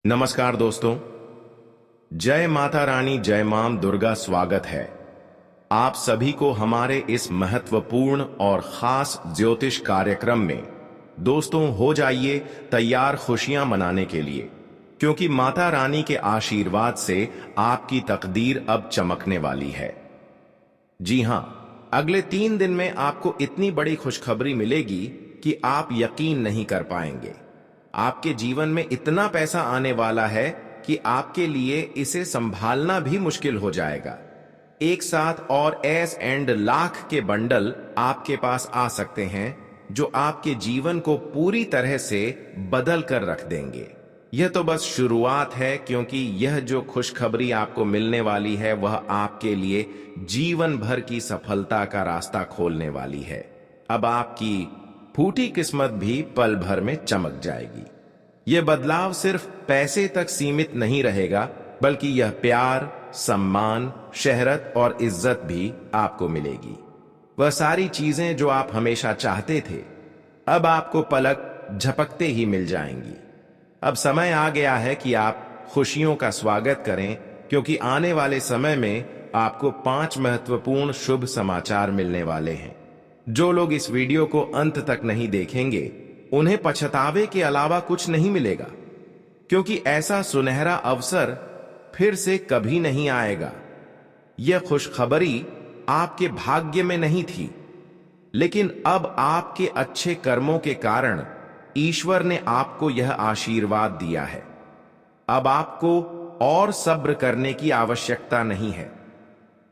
नमस्कार दोस्तों। जय माता रानी, जय मां दुर्गा। स्वागत है आप सभी को हमारे इस महत्वपूर्ण और खास ज्योतिष कार्यक्रम में। दोस्तों, हो जाइए तैयार खुशियां मनाने के लिए, क्योंकि माता रानी के आशीर्वाद से आपकी तकदीर अब चमकने वाली है। जी हां, अगले 3 दिन में आपको इतनी बड़ी खुशखबरी मिलेगी कि आप यकीन नहीं कर पाएंगे। आपके जीवन में इतना पैसा आने वाला है कि आपके लिए इसे संभालना भी मुश्किल हो जाएगा। एक साथ और एस एंड लाख के बंडल आपके पास आ सकते हैं जो आपके जीवन को पूरी तरह से बदल कर रख देंगे। यह तो बस शुरुआत है, क्योंकि यह जो खुशखबरी आपको मिलने वाली है वह आपके लिए जीवन भर की सफलता का रास्ता खोलने वाली है। अब आपकी फूटी किस्मत भी पल भर में चमक जाएगी। यह बदलाव सिर्फ पैसे तक सीमित नहीं रहेगा, बल्कि यह प्यार, सम्मान, शहरत और इज्जत भी आपको मिलेगी। वह सारी चीजें जो आप हमेशा चाहते थे, अब आपको पलक झपकते ही मिल जाएंगी। अब समय आ गया है कि आप खुशियों का स्वागत करें, क्योंकि आने वाले समय में आपको 5 महत्वपूर्ण शुभ समाचार मिलने वाले हैं। जो लोग इस वीडियो को अंत तक नहीं देखेंगे, उन्हें पछतावे के अलावा कुछ नहीं मिलेगा, क्योंकि ऐसा सुनहरा अवसर फिर से कभी नहीं आएगा। यह खुशखबरी आपके भाग्य में नहीं थी, लेकिन अब आपके अच्छे कर्मों के कारण ईश्वर ने आपको यह आशीर्वाद दिया है। अब आपको और सब्र करने की आवश्यकता नहीं है,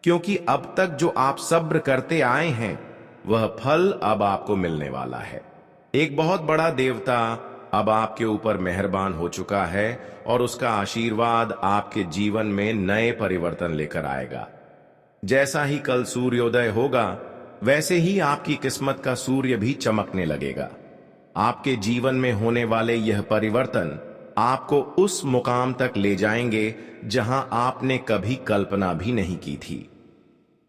क्योंकि अब तक जो आप सब्र करते आए हैं वह फल अब आपको मिलने वाला है। एक बहुत बड़ा देवता अब आपके ऊपर मेहरबान हो चुका है और उसका आशीर्वाद आपके जीवन में नए परिवर्तन लेकर आएगा। जैसा ही कल सूर्योदय होगा, वैसे ही आपकी किस्मत का सूर्य भी चमकने लगेगा। आपके जीवन में होने वाले यह परिवर्तन आपको उस मुकाम तक ले जाएंगे जहां आपने कभी कल्पना भी नहीं की थी।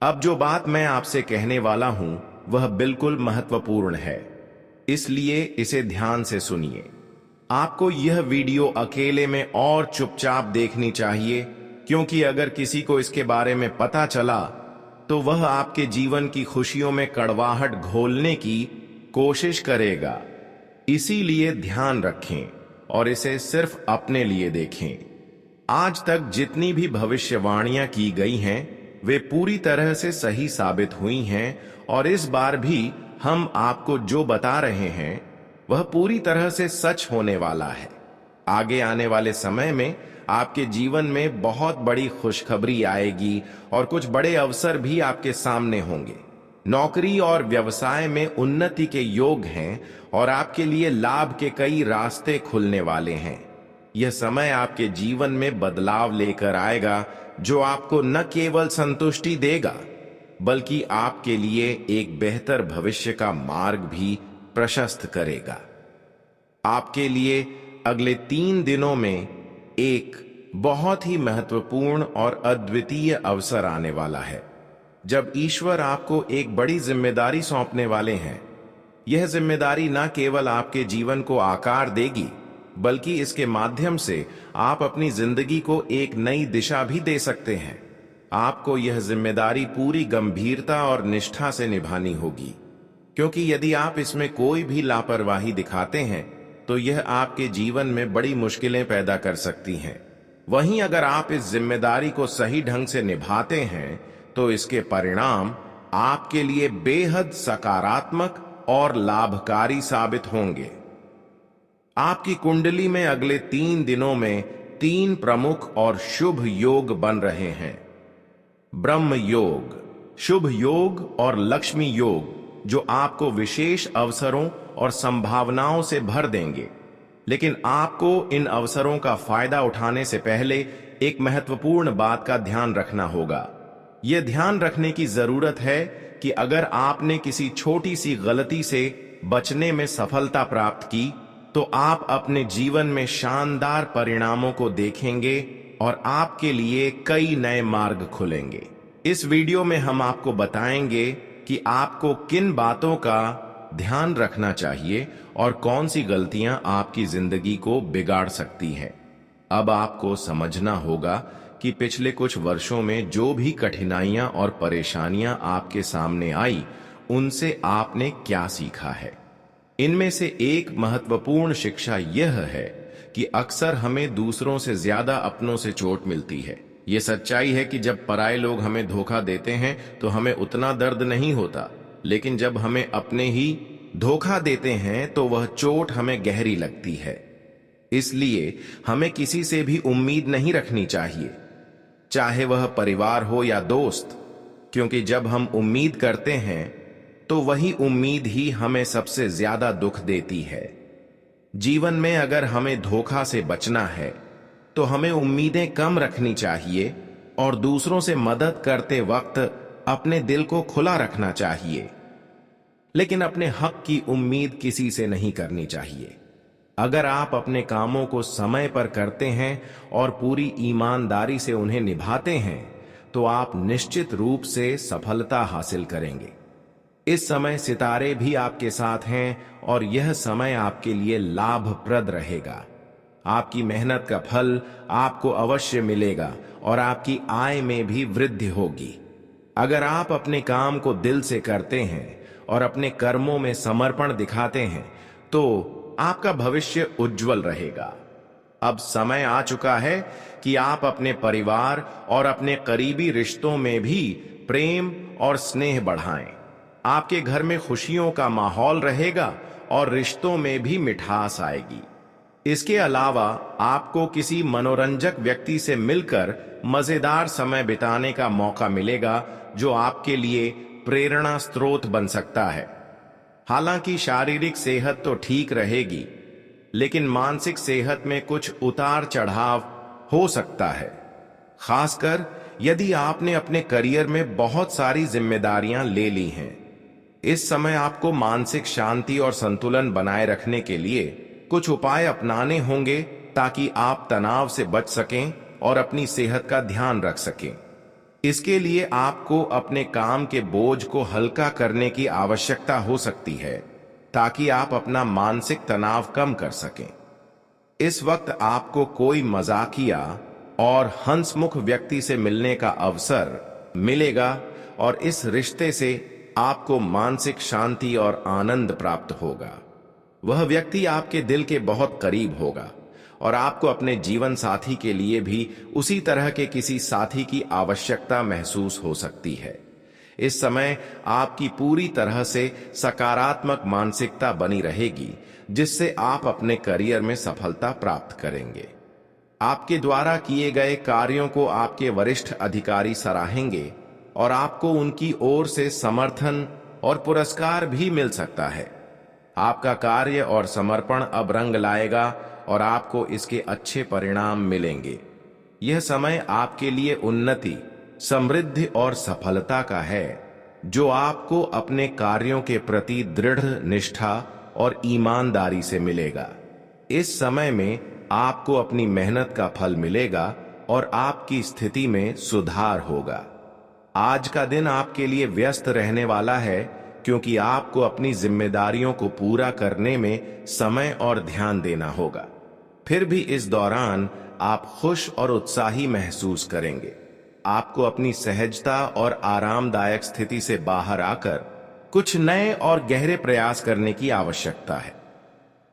अब जो बात मैं आपसे कहने वाला हूं वह बिल्कुल महत्वपूर्ण है, इसलिए इसे ध्यान से सुनिए। आपको यह वीडियो अकेले में और चुपचाप देखनी चाहिए, क्योंकि अगर किसी को इसके बारे में पता चला तो वह आपके जीवन की खुशियों में कड़वाहट घोलने की कोशिश करेगा। इसीलिए ध्यान रखें और इसे सिर्फ अपने लिए देखें। आज तक जितनी भी भविष्यवाणियां की गई हैं, वे पूरी तरह से सही साबित हुई हैं, और इस बार भी हम आपको जो बता रहे हैं वह पूरी तरह से सच होने वाला है। आगे आने वाले समय में आपके जीवन में बहुत बड़ी खुशखबरी आएगी और कुछ बड़े अवसर भी आपके सामने होंगे। नौकरी और व्यवसाय में उन्नति के योग हैं और आपके लिए लाभ के कई रास्ते खुलने वाले हैं। यह समय आपके जीवन में बदलाव लेकर आएगा, जो आपको न केवल संतुष्टि देगा, बल्कि आपके लिए एक बेहतर भविष्य का मार्ग भी प्रशस्त करेगा। आपके लिए अगले 3 दिनों में एक बहुत ही महत्वपूर्ण और अद्वितीय अवसर आने वाला है, जब ईश्वर आपको एक बड़ी जिम्मेदारी सौंपने वाले हैं। यह जिम्मेदारी न केवल आपके जीवन को आकार देगी, बल्कि इसके माध्यम से आप अपनी जिंदगी को एक नई दिशा भी दे सकते हैं। आपको यह जिम्मेदारी पूरी गंभीरता और निष्ठा से निभानी होगी, क्योंकि यदि आप इसमें कोई भी लापरवाही दिखाते हैं तो यह आपके जीवन में बड़ी मुश्किलें पैदा कर सकती हैं। वहीं अगर आप इस जिम्मेदारी को सही ढंग से निभाते हैं तो इसके परिणाम आपके लिए बेहद सकारात्मक और लाभकारी साबित होंगे। आपकी कुंडली में अगले 3 दिनों में 3 प्रमुख और शुभ योग बन रहे हैं। ब्रह्म योग, शुभ योग और लक्ष्मी योग, जो आपको विशेष अवसरों और संभावनाओं से भर देंगे। लेकिन आपको इन अवसरों का फायदा उठाने से पहले एक महत्वपूर्ण बात का ध्यान रखना होगा। यह ध्यान रखने की जरूरत है कि अगर आपने किसी छोटी सी गलती से बचने में सफलता प्राप्त की, तो आप अपने जीवन में शानदार परिणामों को देखेंगे और आपके लिए कई नए मार्ग खुलेंगे। इस वीडियो में हम आपको बताएंगे कि आपको किन बातों का ध्यान रखना चाहिए और कौन सी गलतियां आपकी जिंदगी को बिगाड़ सकती हैं। अब आपको समझना होगा कि पिछले कुछ वर्षों में जो भी कठिनाइयां और परेशानियां आपके सामने आई, उनसे आपने क्या सीखा है। इनमें से एक महत्वपूर्ण शिक्षा यह है कि अक्सर हमें दूसरों से ज्यादा अपनों से चोट मिलती है। ये सच्चाई है कि जब पराये लोग हमें धोखा देते हैं तो हमें उतना दर्द नहीं होता, लेकिन जब हमें अपने ही धोखा देते हैं तो वह चोट हमें गहरी लगती है। इसलिए हमें किसी से भी उम्मीद नहीं रखनी चाहिए, चाहे वह परिवार हो या दोस्त, क्योंकि जब हम उम्मीद करते हैं तो वही उम्मीद ही हमें सबसे ज्यादा दुख देती है। जीवन में अगर हमें धोखा से बचना है तो हमें उम्मीदें कम रखनी चाहिए और दूसरों से मदद करते वक्त अपने दिल को खुला रखना चाहिए, लेकिन अपने हक की उम्मीद किसी से नहीं करनी चाहिए। अगर आप अपने कामों को समय पर करते हैं और पूरी ईमानदारी से उन्हें निभाते हैं तो आप निश्चित रूप से सफलता हासिल करेंगे। इस समय सितारे भी आपके साथ हैं और यह समय आपके लिए लाभप्रद रहेगा। आपकी मेहनत का फल आपको अवश्य मिलेगा और आपकी आय में भी वृद्धि होगी। अगर आप अपने काम को दिल से करते हैं और अपने कर्मों में समर्पण दिखाते हैं तो आपका भविष्य उज्जवल रहेगा। अब समय आ चुका है कि आप अपने परिवार और अपने करीबी रिश्तों में भी प्रेम और स्नेह बढ़ाएं। आपके घर में खुशियों का माहौल रहेगा और रिश्तों में भी मिठास आएगी। इसके अलावा आपको किसी मनोरंजक व्यक्ति से मिलकर मजेदार समय बिताने का मौका मिलेगा, जो आपके लिए प्रेरणा स्रोत बन सकता है। हालांकि शारीरिक सेहत तो ठीक रहेगी, लेकिन मानसिक सेहत में कुछ उतार चढ़ाव हो सकता है, खासकर यदि आपने अपने करियर में बहुत सारी जिम्मेदारियां ले ली हैं। इस समय आपको मानसिक शांति और संतुलन बनाए रखने के लिए कुछ उपाय अपनाने होंगे ताकि आप तनाव से बच सकें और अपनी सेहत का ध्यान रख सकें। इसके लिए आपको अपने काम के बोझ को हल्का करने की आवश्यकता हो सकती है ताकि आप अपना मानसिक तनाव कम कर सकें। इस वक्त आपको कोई मजाकिया और हंसमुख व्यक्ति से मिलने का अवसर मिलेगा और इस रिश्ते से आपको मानसिक शांति और आनंद प्राप्त होगा। वह व्यक्ति आपके दिल के बहुत करीब होगा और आपको अपने जीवन साथी के लिए भी उसी तरह के किसी साथी की आवश्यकता महसूस हो सकती है। इस समय आपकी पूरी तरह से सकारात्मक मानसिकता बनी रहेगी, जिससे आप अपने करियर में सफलता प्राप्त करेंगे। आपके द्वारा किए गए कार्यों को आपके वरिष्ठ अधिकारी सराहेंगे और आपको उनकी ओर से समर्थन और पुरस्कार भी मिल सकता है। आपका कार्य और समर्पण अब रंग लाएगा और आपको इसके अच्छे परिणाम मिलेंगे। यह समय आपके लिए उन्नति, समृद्धि और सफलता का है, जो आपको अपने कार्यों के प्रति दृढ़ निष्ठा और ईमानदारी से मिलेगा। इस समय में आपको अपनी मेहनत का फल मिलेगा और आपकी स्थिति में सुधार होगा। आज का दिन आपके लिए व्यस्त रहने वाला है, क्योंकि आपको अपनी जिम्मेदारियों को पूरा करने में समय और ध्यान देना होगा। फिर भी इस दौरान आप खुश और उत्साही महसूस करेंगे। आपको अपनी सहजता और आरामदायक स्थिति से बाहर आकर कुछ नए और गहरे प्रयास करने की आवश्यकता है।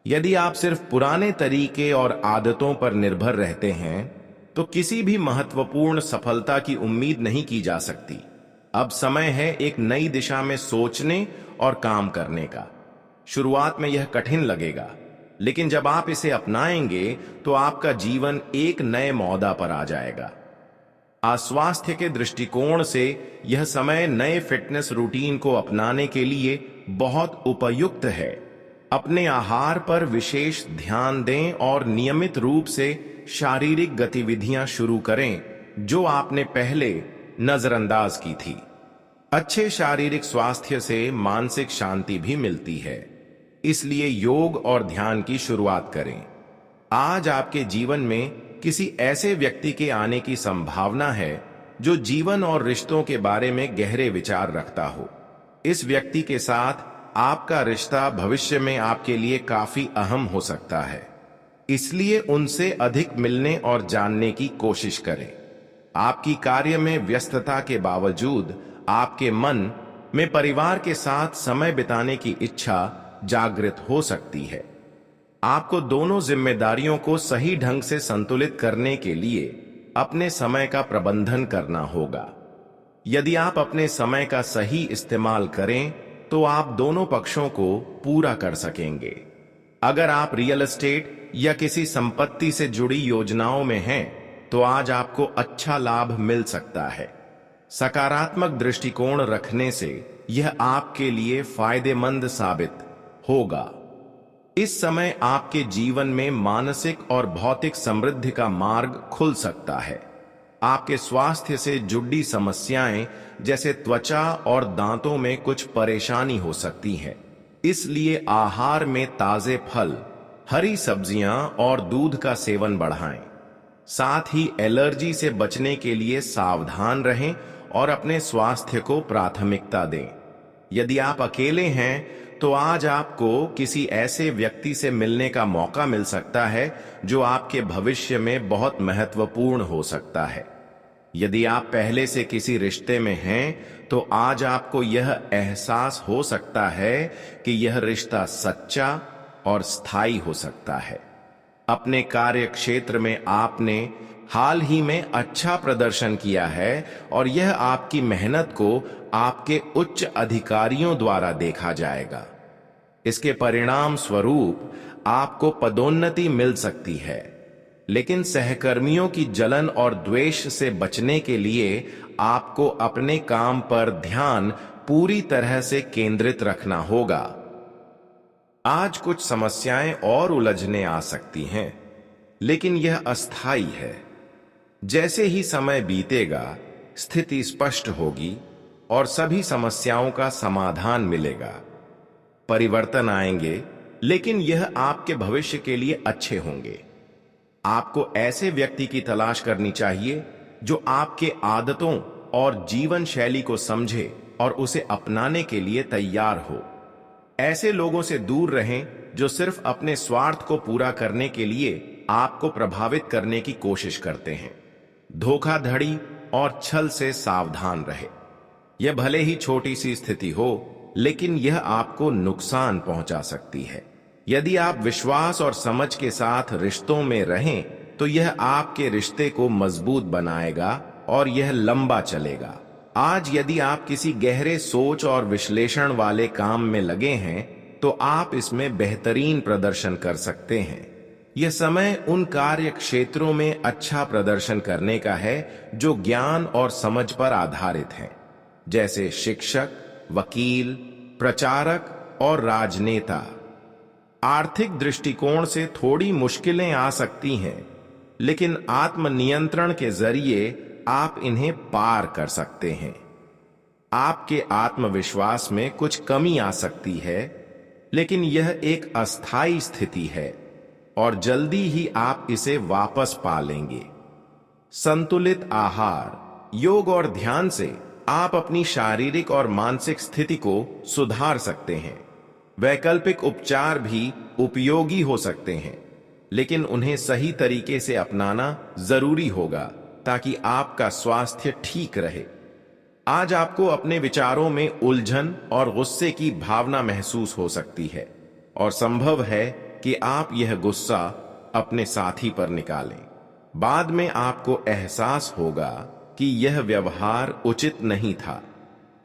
यदि आप सिर्फ पुराने तरीके और आदतों पर निर्भर रहते हैं तो किसी भी महत्वपूर्ण सफलता की उम्मीद नहीं की जा सकती। अब समय है एक नई दिशा में सोचने और काम करने का। शुरुआत में यह कठिन लगेगा, लेकिन जब आप इसे अपनाएंगे तो आपका जीवन एक नए मौदा पर आ जाएगा। स्वास्थ्य के दृष्टिकोण से यह समय नए फिटनेस रूटीन को अपनाने के लिए बहुत उपयुक्त है। अपने आहार पर विशेष ध्यान दें और नियमित रूप से शारीरिक गतिविधियां शुरू करें जो आपने पहले नजरअंदाज की थी। अच्छे शारीरिक स्वास्थ्य से मानसिक शांति भी मिलती है, इसलिए योग और ध्यान की शुरुआत करें। आज आपके जीवन में किसी ऐसे व्यक्ति के आने की संभावना है जो जीवन और रिश्तों के बारे में गहरे विचार रखता हो। इस व्यक्ति के साथ आपका रिश्ता भविष्य में आपके लिए काफी अहम हो सकता है। इसलिए उनसे अधिक मिलने और जानने की कोशिश करें। आपकी कार्य में व्यस्तता के बावजूद आपके मन में परिवार के साथ समय बिताने की इच्छा जागृत हो सकती है। आपको दोनों जिम्मेदारियों को सही ढंग से संतुलित करने के लिए अपने समय का प्रबंधन करना होगा। यदि आप अपने समय का सही इस्तेमाल करें तो आप दोनों पक्षों को पूरा कर सकेंगे। अगर आप रियल एस्टेट या किसी संपत्ति से जुड़ी योजनाओं में हैं तो आज आपको अच्छा लाभ मिल सकता है। सकारात्मक दृष्टिकोण रखने से यह आपके लिए फायदेमंद साबित होगा। इस समय आपके जीवन में मानसिक और भौतिक समृद्धि का मार्ग खुल सकता है। आपके स्वास्थ्य से जुड़ी समस्याएं जैसे त्वचा और दांतों में कुछ परेशानी हो सकती है, इसलिए आहार में ताजे फल, हरी सब्जियां और दूध का सेवन बढ़ाएं। साथ ही एलर्जी से बचने के लिए सावधान रहें और अपने स्वास्थ्य को प्राथमिकता दें। यदि आप अकेले हैं तो आज आपको किसी ऐसे व्यक्ति से मिलने का मौका मिल सकता है जो आपके भविष्य में बहुत महत्वपूर्ण हो सकता है। यदि आप पहले से किसी रिश्ते में हैं तो आज आपको यह एहसास हो सकता है कि यह रिश्ता सच्चा और स्थायी हो सकता है। अपने कार्य क्षेत्र में आपने हाल ही में अच्छा प्रदर्शन किया है और यह आपकी मेहनत को आपके उच्च अधिकारियों द्वारा देखा जाएगा। इसके परिणाम स्वरूप आपको पदोन्नति मिल सकती है, लेकिन सहकर्मियों की जलन और द्वेष से बचने के लिए आपको अपने काम पर ध्यान पूरी तरह से केंद्रित रखना होगा। आज कुछ समस्याएं और उलझने आ सकती हैं, लेकिन यह अस्थायी है। जैसे ही समय बीतेगा, स्थिति स्पष्ट होगी और सभी समस्याओं का समाधान मिलेगा। परिवर्तन आएंगे, लेकिन यह आपके भविष्य के लिए अच्छे होंगे। आपको ऐसे व्यक्ति की तलाश करनी चाहिए जो आपके आदतों और जीवन शैली को समझे और उसे अपनाने के लिए तैयार हो। ऐसे लोगों से दूर रहें जो सिर्फ अपने स्वार्थ को पूरा करने के लिए आपको प्रभावित करने की कोशिश करते हैं। धोखाधड़ी और छल से सावधान रहे। यह भले ही छोटी सी स्थिति हो, लेकिन यह आपको नुकसान पहुंचा सकती है। यदि आप विश्वास और समझ के साथ रिश्तों में रहें तो यह आपके रिश्ते को मजबूत बनाएगा और यह लंबा चलेगा। आज यदि आप किसी गहरे सोच और विश्लेषण वाले काम में लगे हैं तो आप इसमें बेहतरीन प्रदर्शन कर सकते हैं। यह समय उन कार्य क्षेत्रों में अच्छा प्रदर्शन करने का है जो ज्ञान और समझ पर आधारित हैं, जैसे शिक्षक, वकील, प्रचारक और राजनेता। आर्थिक दृष्टिकोण से थोड़ी मुश्किलें आ सकती हैं, लेकिन आत्मनियंत्रण के जरिए आप इन्हें पार कर सकते हैं। आपके आत्मविश्वास में कुछ कमी आ सकती है, लेकिन यह एक अस्थायी स्थिति है और जल्दी ही आप इसे वापस पा लेंगे। संतुलित आहार, योग और ध्यान से आप अपनी शारीरिक और मानसिक स्थिति को सुधार सकते हैं। वैकल्पिक उपचार भी उपयोगी हो सकते हैं, लेकिन उन्हें सही तरीके से अपनाना जरूरी होगा ताकि आपका स्वास्थ्य ठीक रहे। आज आपको अपने विचारों में उलझन और गुस्से की भावना महसूस हो सकती है और संभव है कि आप यह गुस्सा अपने साथी पर निकालें। बाद में आपको एहसास होगा कि यह व्यवहार उचित नहीं था।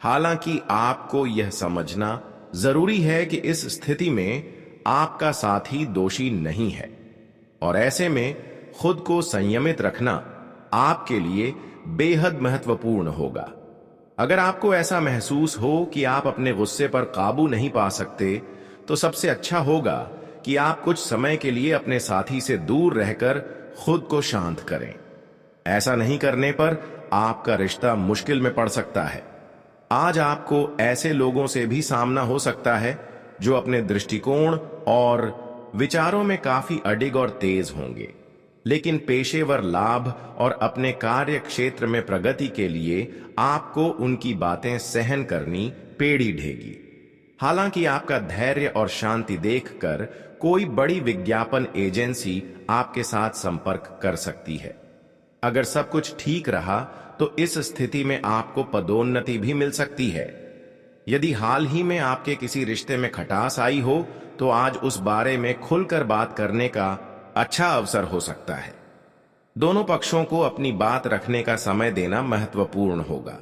हालांकि आपको यह समझना जरूरी है कि इस स्थिति में आपका साथी दोषी नहीं है और ऐसे में खुद को संयमित रखना आपके लिए बेहद महत्वपूर्ण होगा। अगर आपको ऐसा महसूस हो कि आप अपने गुस्से पर काबू नहीं पा सकते, तो सबसे अच्छा होगा कि आप कुछ समय के लिए अपने साथी से दूर रहकर खुद को शांत करें। ऐसा नहीं करने पर आपका रिश्ता मुश्किल में पड़ सकता है। आज आपको ऐसे लोगों से भी सामना हो सकता है जो अपने दृष्टिकोण और विचारों में काफी अडिग और तेज होंगे, लेकिन पेशेवर लाभ और अपने कार्य क्षेत्र में प्रगति के लिए आपको उनकी बातें सहन करनी पेड़ी ढेगी। हालांकि आपका धैर्य और शांति देखकर कोई बड़ी विज्ञापन एजेंसी आपके साथ संपर्क कर सकती है। अगर सब कुछ ठीक रहा तो इस स्थिति में आपको पदोन्नति भी मिल सकती है। यदि हाल ही में आपके किसी रिश्ते में खटास आई हो तो आज उस बारे में खुलकर बात करने का अच्छा अवसर हो सकता है। दोनों पक्षों को अपनी बात रखने का समय देना महत्वपूर्ण होगा।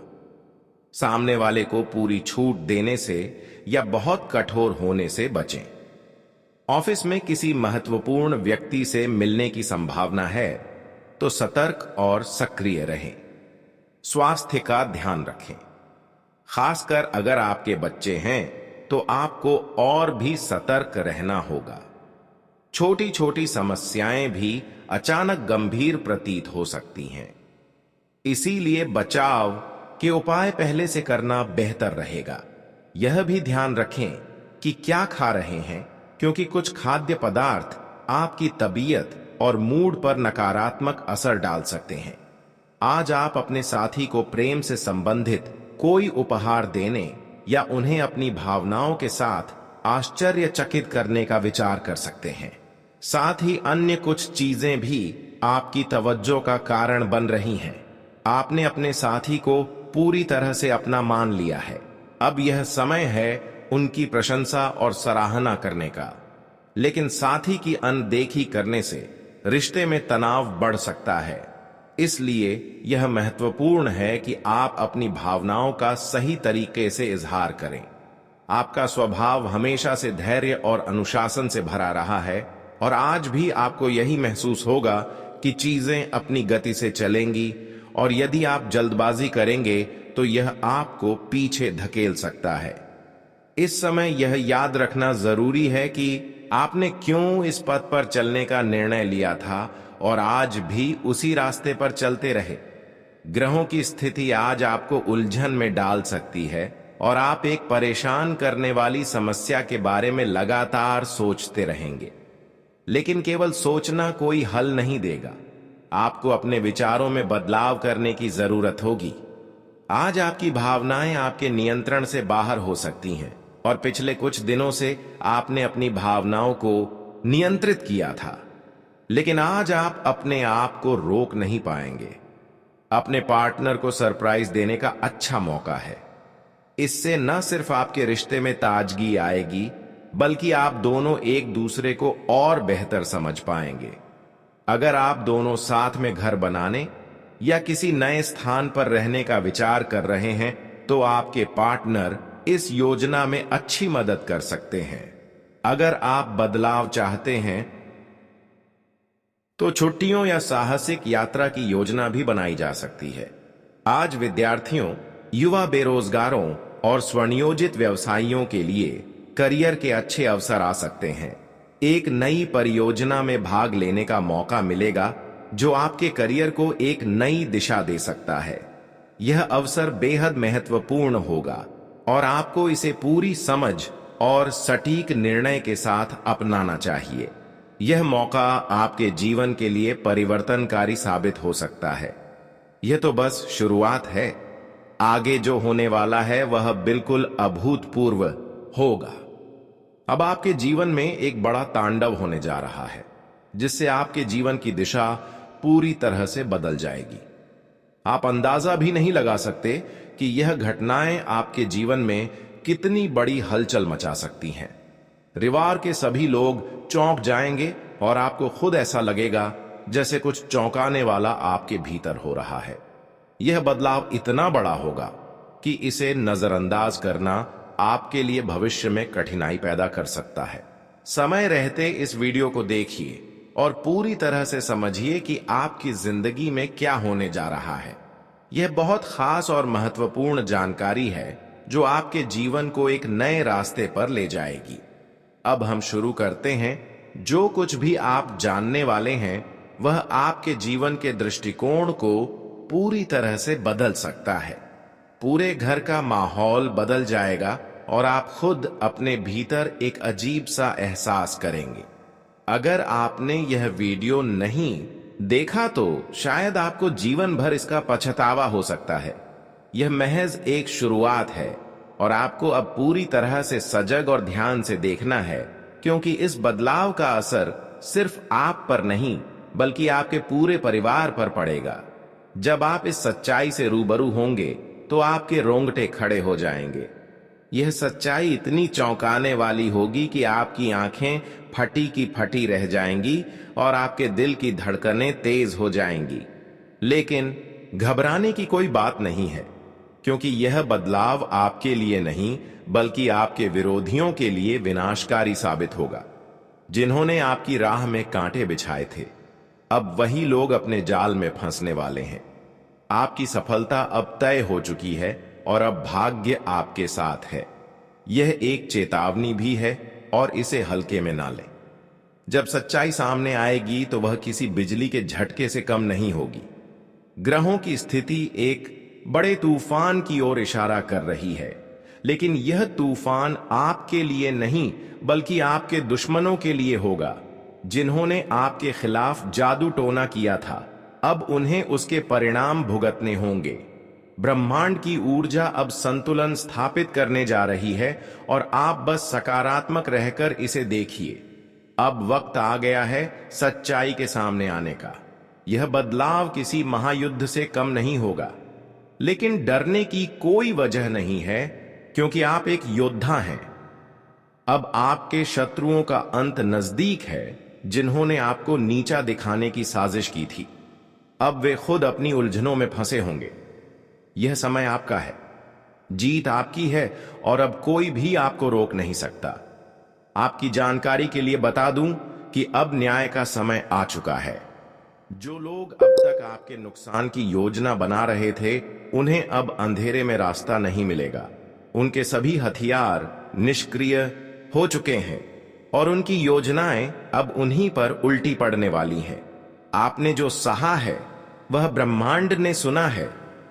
सामने वाले को पूरी छूट देने से या बहुत कठोर होने से बचें। ऑफिस में किसी महत्वपूर्ण व्यक्ति से मिलने की संभावना है तो सतर्क और सक्रिय रहें। स्वास्थ्य का ध्यान रखें। खासकर अगर आपके बच्चे हैं तो आपको और भी सतर्क रहना होगा। छोटी छोटी समस्याएं भी अचानक गंभीर प्रतीत हो सकती हैं। इसीलिए बचाव के उपाय पहले से करना बेहतर रहेगा। यह भी ध्यान रखें कि क्या खा रहे हैं, क्योंकि कुछ खाद्य पदार्थ आपकी तबीयत और मूड पर नकारात्मक असर डाल सकते हैं। आज आप अपने साथी को प्रेम से संबंधित कोई उपहार देने या उन्हें अपनी भावनाओं के साथ आश्चर्यचकित करने का विचार कर सकते हैं। साथ ही अन्य कुछ चीजें भी आपकी तवज्जो का कारण बन रही हैं। आपने अपने साथी को पूरी तरह से अपना मान लिया है। अब यह समय है उनकी प्रशंसा और सराहना करने का। लेकिन साथी की अनदेखी करने से रिश्ते में तनाव बढ़ सकता है। इसलिए यह महत्वपूर्ण है कि आप अपनी भावनाओं का सही तरीके से इजहार करें। आपका स्वभाव हमेशा से धैर्य और अनुशासन से भरा रहा है और आज भी आपको यही महसूस होगा कि चीजें अपनी गति से चलेंगी, और यदि आप जल्दबाजी करेंगे तो यह आपको पीछे धकेल सकता है। इस समय यह याद रखना जरूरी है कि आपने क्यों इस पथ पर चलने का निर्णय लिया था और आज भी उसी रास्ते पर चलते रहे। ग्रहों की स्थिति आज आपको उलझन में डाल सकती है और आप एक परेशान करने वाली समस्या के बारे में लगातार सोचते रहेंगे। लेकिन केवल सोचना कोई हल नहीं देगा। आपको अपने विचारों में बदलाव करने की जरूरत होगी। आज आपकी भावनाएं आपके नियंत्रण से बाहर हो सकती हैं और पिछले कुछ दिनों से आपने अपनी भावनाओं को नियंत्रित किया था, लेकिन आज आप अपने आप को रोक नहीं पाएंगे। अपने पार्टनर को सरप्राइज देने का अच्छा मौका है। इससे न सिर्फ आपके रिश्ते में ताजगी आएगी, बल्कि आप दोनों एक दूसरे को और बेहतर समझ पाएंगे। अगर आप दोनों साथ में घर बनाने या किसी नए स्थान पर रहने का विचार कर रहे हैं तो आपके पार्टनर इस योजना में अच्छी मदद कर सकते हैं। अगर आप बदलाव चाहते हैं तो छुट्टियों या साहसिक यात्रा की योजना भी बनाई जा सकती है। आज विद्यार्थियों, युवा बेरोजगारों और स्वनियोजित व्यवसायियों के लिए करियर के अच्छे अवसर आ सकते हैं। एक नई परियोजना में भाग लेने का मौका मिलेगा जो आपके करियर को एक नई दिशा दे सकता है। यह अवसर बेहद महत्वपूर्ण होगा और आपको इसे पूरी समझ और सटीक निर्णय के साथ अपनाना चाहिए। यह मौका आपके जीवन के लिए परिवर्तनकारी साबित हो सकता है। यह तो बस शुरुआत है। आगे जो होने वाला है वह बिल्कुल अभूतपूर्व होगा। अब आपके जीवन में एक बड़ा तांडव होने जा रहा है, जिससे आपके जीवन की दिशा पूरी तरह से बदल जाएगी। आप अंदाजा भी नहीं लगा सकते कि यह घटनाएं आपके जीवन में कितनी बड़ी हलचल मचा सकती हैं। परिवार के सभी लोग चौंक जाएंगे और आपको खुद ऐसा लगेगा जैसे कुछ चौंकाने वाला आपके भीतर हो रहा है। यह बदलाव इतना बड़ा होगा कि इसे नजरअंदाज करना आपके लिए भविष्य में कठिनाई पैदा कर सकता है। समय रहते इस वीडियो को देखिए और पूरी तरह से समझिए कि आपकी जिंदगी में क्या होने जा रहा है। यह बहुत खास और महत्वपूर्ण जानकारी है जो आपके जीवन को एक नए रास्ते पर ले जाएगी। अब हम शुरू करते हैं। जो कुछ भी आप जानने वाले हैं वह आपके जीवन के दृष्टिकोण को पूरी तरह से बदल सकता है। पूरे घर का माहौल बदल जाएगा और आप खुद अपने भीतर एक अजीब सा एहसास करेंगे। अगर आपने यह वीडियो नहीं देखा तो शायद आपको जीवन भर इसका पछतावा हो सकता है। यह महज एक शुरुआत है और आपको अब पूरी तरह से सजग और ध्यान से देखना है क्योंकि इस बदलाव का असर सिर्फ आप पर नहीं बल्कि आपके पूरे परिवार पर पड़ेगा। जब आप इस सच्चाई से रूबरू होंगे तो आपके रोंगटे खड़े हो जाएंगे। यह सच्चाई इतनी चौंकाने वाली होगी कि आपकी आंखें फटी की फटी रह जाएंगी और आपके दिल की धड़कनें तेज हो जाएंगी। लेकिन घबराने की कोई बात नहीं है, क्योंकि यह बदलाव आपके लिए नहीं बल्कि आपके विरोधियों के लिए विनाशकारी साबित होगा। जिन्होंने आपकी राह में कांटे बिछाए थे, अब वही लोग अपने जाल में फंसने वाले हैं। आपकी सफलता अब तय हो चुकी है और अब भाग्य आपके साथ है। यह एक चेतावनी भी है और इसे हल्के में ना लें। जब सच्चाई सामने आएगी तो वह किसी बिजली के झटके से कम नहीं होगी। ग्रहों की स्थिति एक बड़े तूफान की ओर इशारा कर रही है, लेकिन यह तूफान आपके लिए नहीं बल्कि आपके दुश्मनों के लिए होगा। जिन्होंने आपके खिलाफ जादू टोना किया था, अब उन्हें उसके परिणाम भुगतने होंगे। ब्रह्मांड की ऊर्जा अब संतुलन स्थापित करने जा रही है और आप बस सकारात्मक रहकर इसे देखिए। अब वक्त आ गया है सच्चाई के सामने आने का। यह बदलाव किसी महायुद्ध से कम नहीं होगा, लेकिन डरने की कोई वजह नहीं है, क्योंकि आप एक योद्धा हैं। अब आपके शत्रुओं का अंत नजदीक है, जिन्होंने आपको नीचा दिखाने की साजिश की थी। अब वे खुद अपनी उलझनों में फंसे होंगे। यह समय आपका है, जीत आपकी है और अब कोई भी आपको रोक नहीं सकता। आपकी जानकारी के लिए बता दूं कि अब न्याय का समय आ चुका है। जो लोग अब तक आपके नुकसान की योजना बना रहे थे, उन्हें अब अंधेरे में रास्ता नहीं मिलेगा। उनके सभी हथियार निष्क्रिय हो चुके हैं और उनकी योजनाएं अब उन्हीं पर उल्टी पड़ने वाली हैं। आपने जो सहा है वह ब्रह्मांड ने सुना है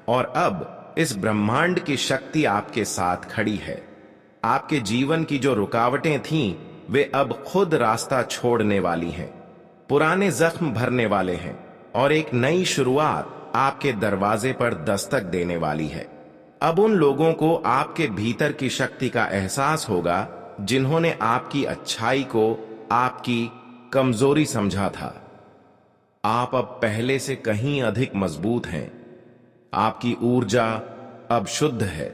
और अब इस ब्रह्मांड की शक्ति आपके साथ खड़ी है। आपके जीवन की जो रुकावटें थीं, वे अब खुद रास्ता छोड़ने वाली हैं। पुराने जख्म भरने वाले हैं और एक नई शुरुआत आपके दरवाजे पर दस्तक देने वाली है। अब उन लोगों को आपके भीतर की शक्ति का एहसास होगा जिन्होंने आपकी अच्छाई को आपकी कमजोरी समझा था। आप अब पहले से कहीं अधिक मजबूत हैं। आपकी ऊर्जा अब शुद्ध है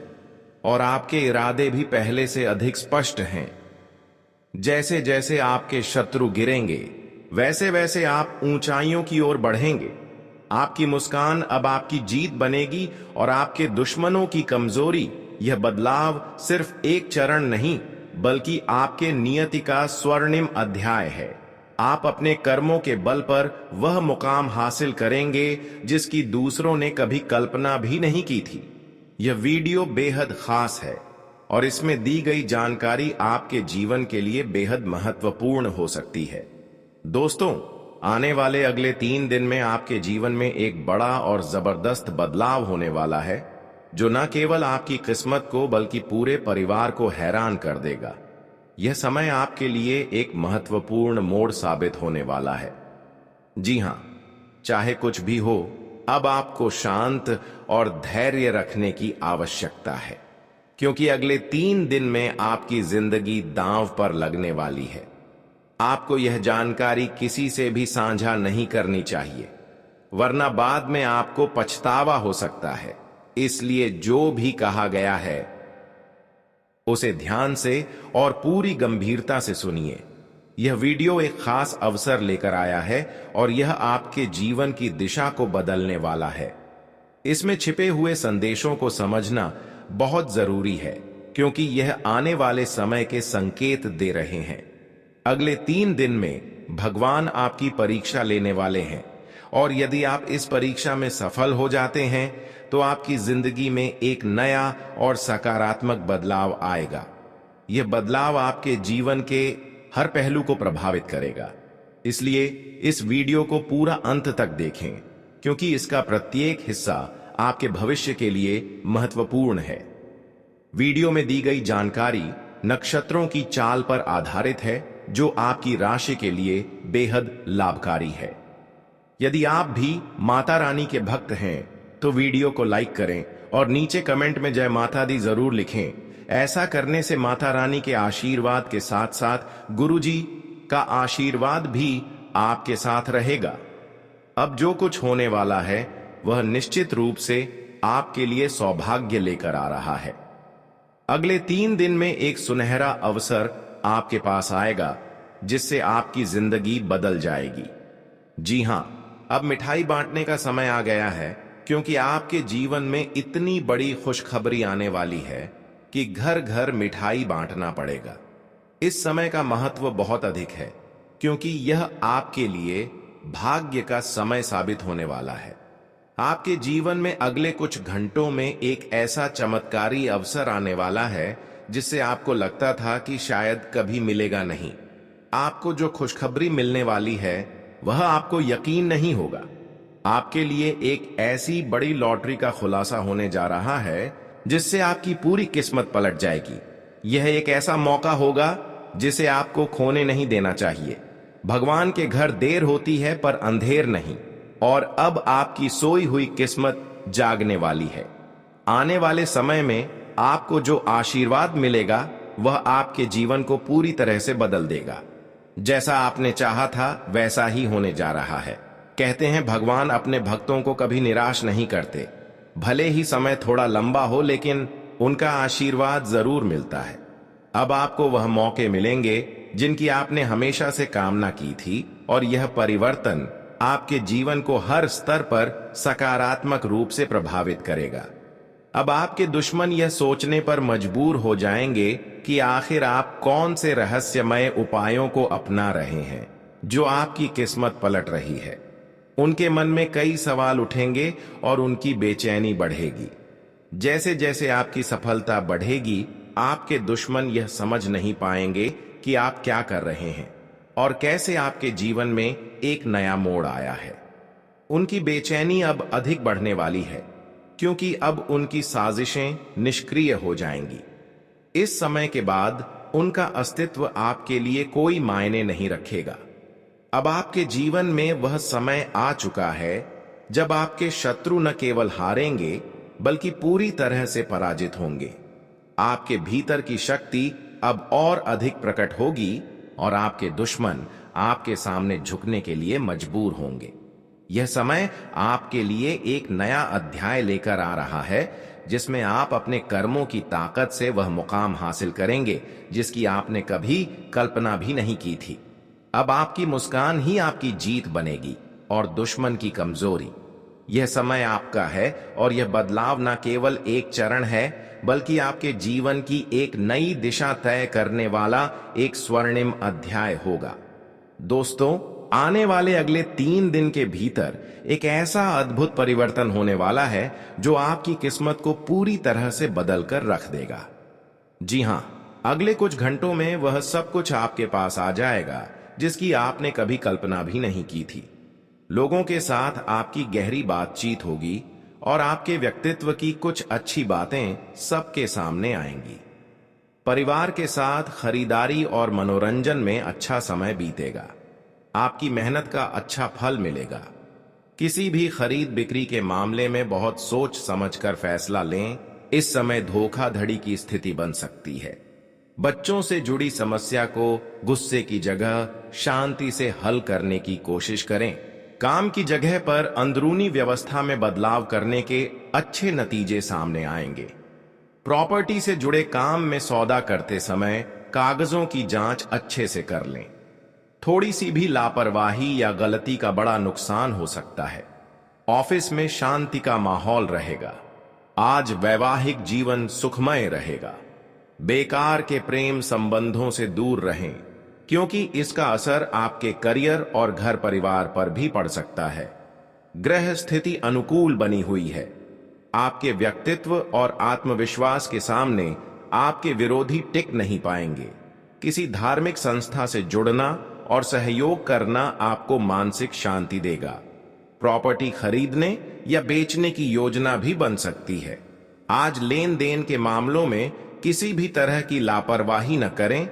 और आपके इरादे भी पहले से अधिक स्पष्ट हैं। जैसे जैसे आपके शत्रु गिरेंगे, वैसे वैसे आप ऊंचाइयों की ओर बढ़ेंगे। आपकी मुस्कान अब आपकी जीत बनेगी और आपके दुश्मनों की कमजोरी। यह बदलाव सिर्फ एक चरण नहीं बल्कि आपके नियति का स्वर्णिम अध्याय है। आप अपने कर्मों के बल पर वह मुकाम हासिल करेंगे जिसकी दूसरों ने कभी कल्पना भी नहीं की थी। यह वीडियो बेहद खास है और इसमें दी गई जानकारी आपके जीवन के लिए बेहद महत्वपूर्ण हो सकती है। दोस्तों, आने वाले अगले 3 दिन में आपके जीवन में एक बड़ा और जबरदस्त बदलाव होने वाला है, जो न केवल आपकी किस्मत को बल्कि पूरे परिवार को हैरान कर देगा। यह समय आपके लिए एक महत्वपूर्ण मोड़ साबित होने वाला है। जी हां, चाहे कुछ भी हो, अब आपको शांत और धैर्य रखने की आवश्यकता है, क्योंकि अगले 3 दिन में आपकी जिंदगी दांव पर लगने वाली है। आपको यह जानकारी किसी से भी साझा नहीं करनी चाहिए, वरना बाद में आपको पछतावा हो सकता है। इसलिए जो भी कहा गया है उसे ध्यान से और पूरी गंभीरता से सुनिए। यह वीडियो एक खास अवसर लेकर आया है और यह आपके जीवन की दिशा को बदलने वाला है। इसमें छिपे हुए संदेशों को समझना बहुत जरूरी है, क्योंकि यह आने वाले समय के संकेत दे रहे हैं। अगले 3 दिन में भगवान आपकी परीक्षा लेने वाले हैं और यदि आप इस परीक्षा में सफल हो जाते हैं तो आपकी जिंदगी में एक नया और सकारात्मक बदलाव आएगा। यह बदलाव आपके जीवन के हर पहलू को प्रभावित करेगा। इसलिए इस वीडियो को पूरा अंत तक देखें, क्योंकि इसका प्रत्येक हिस्सा आपके भविष्य के लिए महत्वपूर्ण है। वीडियो में दी गई जानकारी नक्षत्रों की चाल पर आधारित है, जो आपकी राशि के लिए बेहद लाभकारी है। यदि आप भी माता रानी के भक्त हैं तो वीडियो को लाइक करें और नीचे कमेंट में जय माता दी जरूर लिखें। ऐसा करने से माता रानी के आशीर्वाद के साथ साथ गुरुजी का आशीर्वाद भी आपके साथ रहेगा। अब जो कुछ होने वाला है वह निश्चित रूप से आपके लिए सौभाग्य लेकर आ रहा है। अगले 3 दिन में एक सुनहरा अवसर आपके पास आएगा जिससे आपकी जिंदगी बदल जाएगी। जी हां, अब मिठाई बांटने का समय आ गया है, क्योंकि आपके जीवन में इतनी बड़ी खुशखबरी आने वाली है कि घर घर मिठाई बांटना पड़ेगा। इस समय का महत्व बहुत अधिक है, क्योंकि यह आपके लिए भाग्य का समय साबित होने वाला है। आपके जीवन में अगले कुछ घंटों में एक ऐसा चमत्कारी अवसर आने वाला है जिससे आपको लगता था कि शायद कभी मिलेगा नहीं। आपको जो खुशखबरी मिलने वाली है वह आपको यकीन नहीं होगा। आपके लिए एक ऐसी बड़ी लॉटरी का खुलासा होने जा रहा है जिससे आपकी पूरी किस्मत पलट जाएगी। यह एक ऐसा मौका होगा जिसे आपको खोने नहीं देना चाहिए। भगवान के घर देर होती है पर अंधेर नहीं, और अब आपकी सोई हुई किस्मत जागने वाली है। आने वाले समय में आपको जो आशीर्वाद मिलेगा वह आपके जीवन को पूरी तरह से बदल देगा। जैसा आपने चाहा था वैसा ही होने जा रहा है। कहते हैं भगवान अपने भक्तों को कभी निराश नहीं करते। भले ही समय थोड़ा लंबा हो, लेकिन उनका आशीर्वाद जरूर मिलता है। अब आपको वह मौके मिलेंगे जिनकी आपने हमेशा से कामना की थी, और यह परिवर्तन आपके जीवन को हर स्तर पर सकारात्मक रूप से प्रभावित करेगा। अब आपके दुश्मन यह सोचने पर मजबूर हो जाएंगे कि आखिर आप कौन से रहस्यमय उपायों को अपना रहे हैं जो आपकी किस्मत पलट रही है। उनके मन में कई सवाल उठेंगे और उनकी बेचैनी बढ़ेगी। जैसे जैसे आपकी सफलता बढ़ेगी, आपके दुश्मन यह समझ नहीं पाएंगे कि आप क्या कर रहे हैं और कैसे आपके जीवन में एक नया मोड़ आया है। उनकी बेचैनी अब अधिक बढ़ने वाली है, क्योंकि अब उनकी साजिशें निष्क्रिय हो जाएंगी। इस समय के बाद उनका अस्तित्व आपके लिए कोई मायने नहीं रखेगा। अब आपके जीवन में वह समय आ चुका है जब आपके शत्रु न केवल हारेंगे बल्कि पूरी तरह से पराजित होंगे। आपके भीतर की शक्ति अब और अधिक प्रकट होगी और आपके दुश्मन आपके सामने झुकने के लिए मजबूर होंगे। यह समय आपके लिए एक नया अध्याय लेकर आ रहा है जिसमें आप अपने कर्मों की ताकत से वह मुकाम हासिल करेंगे जिसकी आपने कभी कल्पना भी नहीं की थी। अब आपकी मुस्कान ही आपकी जीत बनेगी और दुश्मन की कमजोरी। यह समय आपका है और यह बदलाव न केवल एक चरण है बल्कि आपके जीवन की एक नई दिशा तय करने वाला एक स्वर्णिम अध्याय होगा। दोस्तों, आने वाले अगले 3 दिन के भीतर एक ऐसा अद्भुत परिवर्तन होने वाला है जो आपकी किस्मत को पूरी तरह से बदल कर रख देगा। जी हां, अगले कुछ घंटों में वह सब कुछ आपके पास आ जाएगा जिसकी आपने कभी कल्पना भी नहीं की थी। लोगों के साथ आपकी गहरी बातचीत होगी और आपके व्यक्तित्व की कुछ अच्छी बातें सबके सामने आएंगी। परिवार के साथ खरीदारी और मनोरंजन में अच्छा समय बीतेगा। आपकी मेहनत का अच्छा फल मिलेगा। किसी भी खरीद बिक्री के मामले में बहुत सोच समझकर फैसला लें। इस समय धोखाधड़ी की स्थिति बन सकती है। बच्चों से जुड़ी समस्या को गुस्से की जगह शांति से हल करने की कोशिश करें। काम की जगह पर अंदरूनी व्यवस्था में बदलाव करने के अच्छे नतीजे सामने आएंगे। प्रॉपर्टी से जुड़े काम में सौदा करते समय कागजों की जांच अच्छे से कर लें। थोड़ी सी भी लापरवाही या गलती का बड़ा नुकसान हो सकता है। ऑफिस में शांति का माहौल रहेगा। आज वैवाहिक जीवन सुखमय रहेगा। बेकार के प्रेम संबंधों से दूर रहें, क्योंकि इसका असर आपके करियर और घर परिवार पर भी पड़ सकता है। ग्रह स्थिति अनुकूल बनी हुई है। आपके व्यक्तित्व और आत्मविश्वास के सामने आपके विरोधी टिक नहीं पाएंगे। किसी धार्मिक संस्था से जुड़ना और सहयोग करना आपको मानसिक शांति देगा। प्रॉपर्टी खरीदने या बेचने की योजना भी बन सकती है। आज लेन देन के मामलों में किसी भी तरह की लापरवाही न करें।